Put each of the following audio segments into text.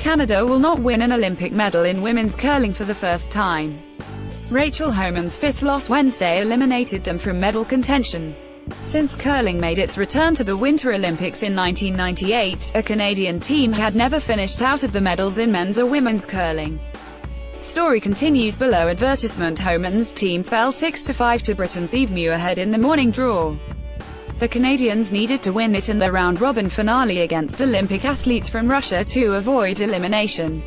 Canada will not win an Olympic medal in women's curling for the first time. Rachel Homan's fifth loss Wednesday eliminated them from medal contention. Since curling made its return to the Winter Olympics in 1998, a Canadian team had never finished out of the medals in men's or women's curling. Story continues below. Advertisement. Homan's team fell 6-5 to Britain's Eve Muirhead in the morning draw. The Canadians needed to win it in the round-robin finale against Olympic athletes from Russia to avoid elimination.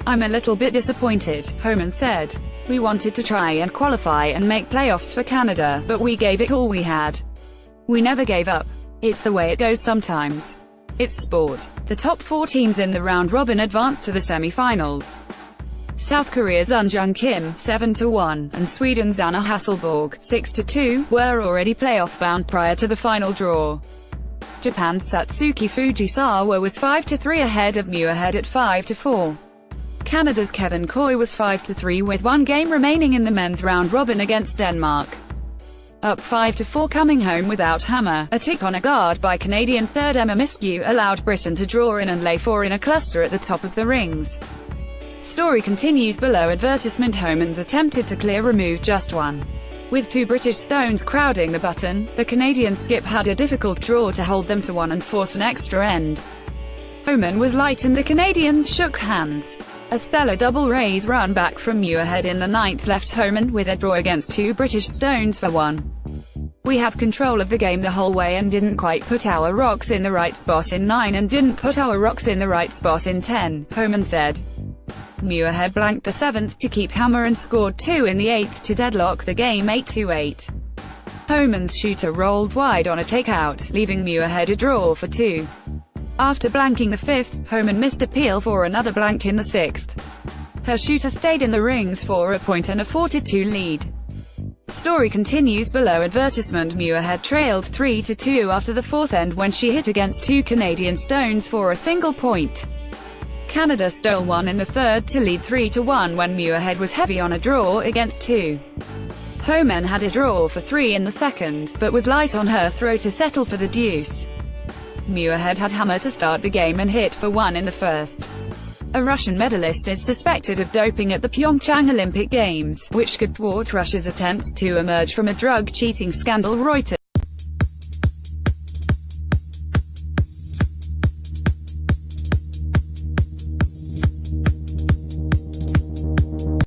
"I'm a little bit disappointed," Homan said. "We wanted to try and qualify and make playoffs for Canada, but we gave it all we had. We never gave up. It's the way it goes sometimes. It's sport." The top 4 teams in the round-robin advanced to the semi-finals. South Korea's Eunjung Kim, 7-1, and Sweden's Anna Hasselborg, 6-2, were already playoff-bound prior to the final draw. Japan's Satsuki Fujisawa was 5-3 ahead of Muirhead at 5-4. Canada's Kevin Coy was 5-3 with one game remaining in the men's round-robin against Denmark. Up 5-4 coming home without hammer, a tick on a guard by Canadian third Emma Miskew allowed Britain to draw in and lay 4 in a cluster at the top of the rings. Story continues below. Advertisement. Homan's attempted to clear removed just one. With 2 British stones crowding the button, the Canadian skip had a difficult draw to hold them to 1 and force an extra end. Homan was light and the Canadians shook hands. A stellar double raise run back from Muirhead in the 9th left Homan with a draw against 2 British stones for 1. "We had control of the game the whole way and didn't quite put our rocks in the right spot in 9 and didn't put our rocks in the right spot in 10, Homan said. Muirhead blanked the 7th to keep hammer and scored 2 in the 8th to deadlock the game 8-8. Homan's shooter rolled wide on a takeout, leaving Muirhead a draw for 2. After blanking the 5th, Homan missed appeal for another blank in the 6th. Her shooter stayed in the rings for a point and a 4-2 lead. Story continues below. Advertisement. Muirhead trailed 3-2 after the 4th end when she hit against 2 Canadian stones for a single point. Canada stole 1 in the 3rd to lead 3-1 when Muirhead was heavy on a draw against 2. Homan had a draw for 3 in the 2nd, but was light on her throw to settle for the deuce. Muirhead had hammer to start the game and hit for 1 in the 1st. A Russian medalist is suspected of doping at the Pyeongchang Olympic Games, which could thwart Russia's attempts to emerge from a drug cheating scandal. Reuters.